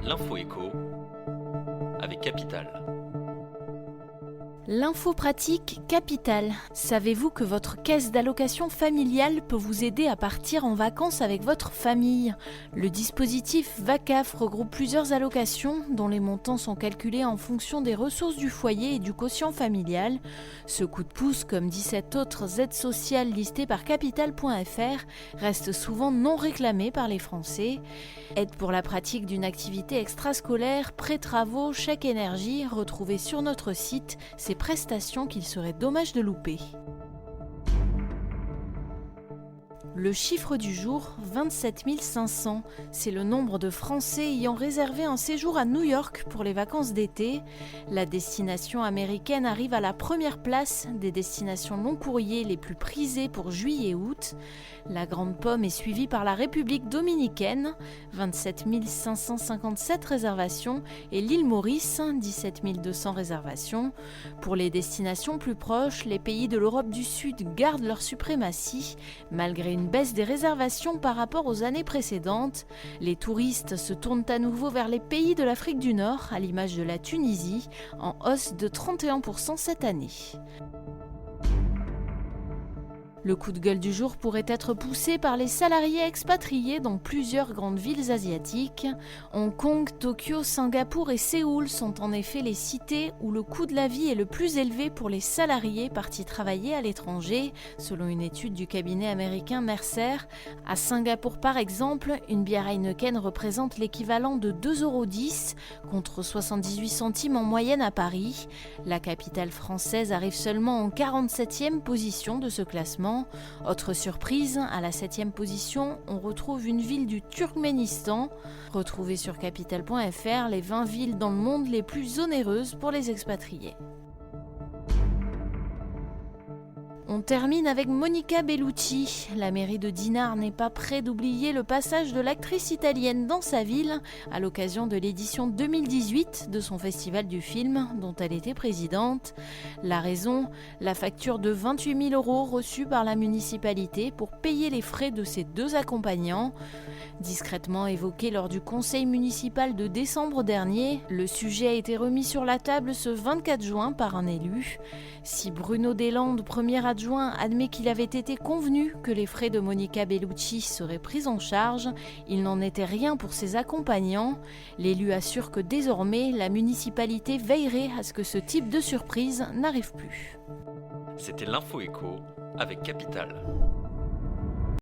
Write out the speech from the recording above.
L'info éco avec Capital. L'info pratique Capital. Savez-vous que votre caisse d'allocation familiale peut vous aider à partir en vacances avec votre famille ? Le dispositif VACAF regroupe plusieurs allocations dont les montants sont calculés en fonction des ressources du foyer et du quotient familial. Ce coup de pouce, comme 17 autres aides sociales listées par Capital.fr, reste souvent non réclamé par les Français. Aide pour la pratique d'une activité extrascolaire, pré-travaux, chèque énergie, retrouvez sur notre site ces prestations qu'il serait dommage de louper. Le chiffre du jour, 27 500. C'est le nombre de Français ayant réservé un séjour à New York pour les vacances d'été. La destination américaine arrive à la première place des destinations long courrier les plus prisées pour juillet et août. La Grande Pomme est suivie par la République dominicaine, 27 557 réservations, et l'île Maurice, 17 200 réservations. Pour les destinations plus proches, les pays de l'Europe du Sud gardent leur suprématie, malgré une baisse des réservations par rapport aux années précédentes. Les touristes se tournent à nouveau vers les pays de l'Afrique du Nord, à l'image de la Tunisie, en hausse de 31% cette année. Le coup de gueule du jour pourrait être poussé par les salariés expatriés dans plusieurs grandes villes asiatiques. Hong Kong, Tokyo, Singapour et Séoul sont en effet les cités où le coût de la vie est le plus élevé pour les salariés partis travailler à l'étranger, selon une étude du cabinet américain Mercer. À Singapour par exemple, une bière Heineken représente l'équivalent de 2,10 € contre 78 centimes en moyenne à Paris. La capitale française arrive seulement en 47e position de ce classement. Autre surprise, à la 7e position, on retrouve une ville du Turkménistan. Retrouvez sur Capital.fr les 20 villes dans le monde les plus onéreuses pour les expatriés. On termine avec Monica Bellucci. La mairie de Dinard n'est pas près d'oublier le passage de l'actrice italienne dans sa ville à l'occasion de l'édition 2018 de son festival du film dont elle était présidente. La raison, la facture de 28 000 € reçue par la municipalité pour payer les frais de ses deux accompagnants. Discrètement évoqué lors du conseil municipal de décembre dernier, le sujet a été remis sur la table ce 24 juin par un élu. Si Bruno Deslandes, premier adjoint, admet qu'il avait été convenu que les frais de Monica Bellucci seraient pris en charge, il n'en était rien pour ses accompagnants. L'élu assure que désormais, la municipalité veillerait à ce que ce type de surprise n'arrive plus. C'était l'info éco avec Capital.